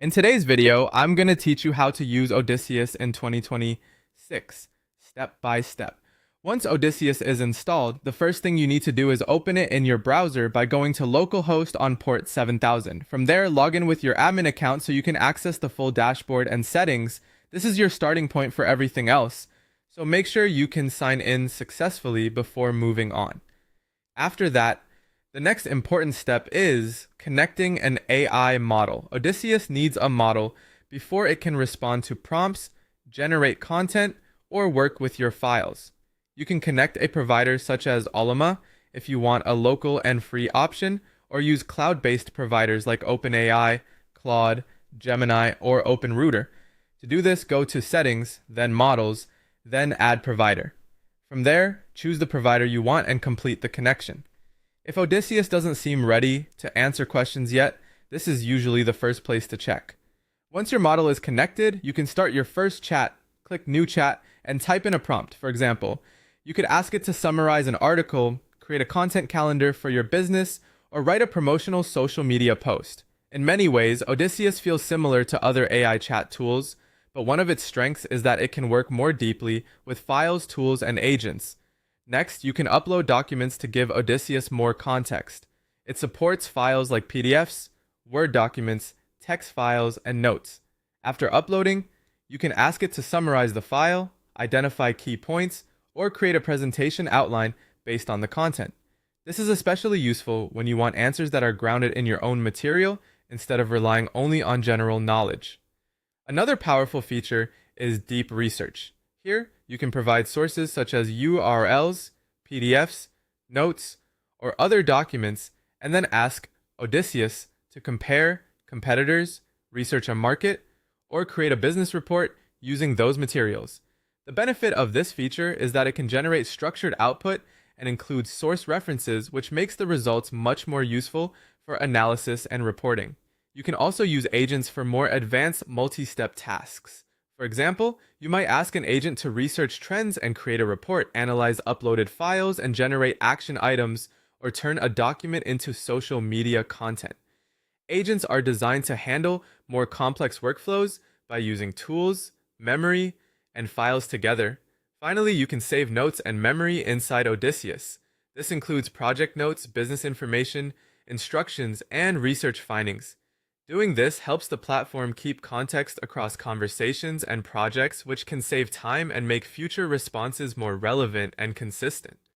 In today's video, I'm going to teach you how to use Odysseus in 2026, step by step. Once Odysseus is installed, the first thing you need to do is open it in your browser by going to localhost on port 7000. From there, log in with your admin account so you can access the full dashboard and settings. This is your starting point for everything else, so make sure you can sign in successfully before moving on. After that, the next important step is connecting an AI model. Odysseus needs a model before it can respond to prompts, generate content, or work with your files. You can connect a provider such as Ollama if you want a local and free option, or use cloud-based providers like OpenAI, Claude, Gemini, or OpenRouter. To do this, go to Settings, then Models, then Add Provider. From there, choose the provider you want and complete the connection. If Odysseus doesn't seem ready to answer questions yet, this is usually the first place to check. Once your model is connected, you can start your first chat, click New Chat, and type in a prompt. For example, you could ask it to summarize an article, create a content calendar for your business, or write a promotional social media post. In many ways, Odysseus feels similar to other AI chat tools, but one of its strengths is that it can work more deeply with files, tools, and agents. Next, you can upload documents to give Odysseus more context. It supports files like PDFs, Word documents, text files, and notes. After uploading, you can ask it to summarize the file, identify key points, or create a presentation outline based on the content. This is especially useful when you want answers that are grounded in your own material instead of relying only on general knowledge. Another powerful feature is deep research. Here, you can provide sources such as URLs, PDFs, notes, or other documents, and then ask Odysseus to compare competitors, research a market, or create a business report using those materials. The benefit of this feature is that it can generate structured output and include source references, which makes the results much more useful for analysis and reporting. You can also use agents for more advanced multi-step tasks. For example, you might ask an agent to research trends and create a report, analyze uploaded files, and generate action items, or turn a document into social media content. Agents are designed to handle more complex workflows by using tools, memory, and files together. Finally, you can save notes and memory inside Odysseus. This includes project notes, business information, instructions, and research findings. Doing this helps the platform keep context across conversations and projects, which can save time and make future responses more relevant and consistent.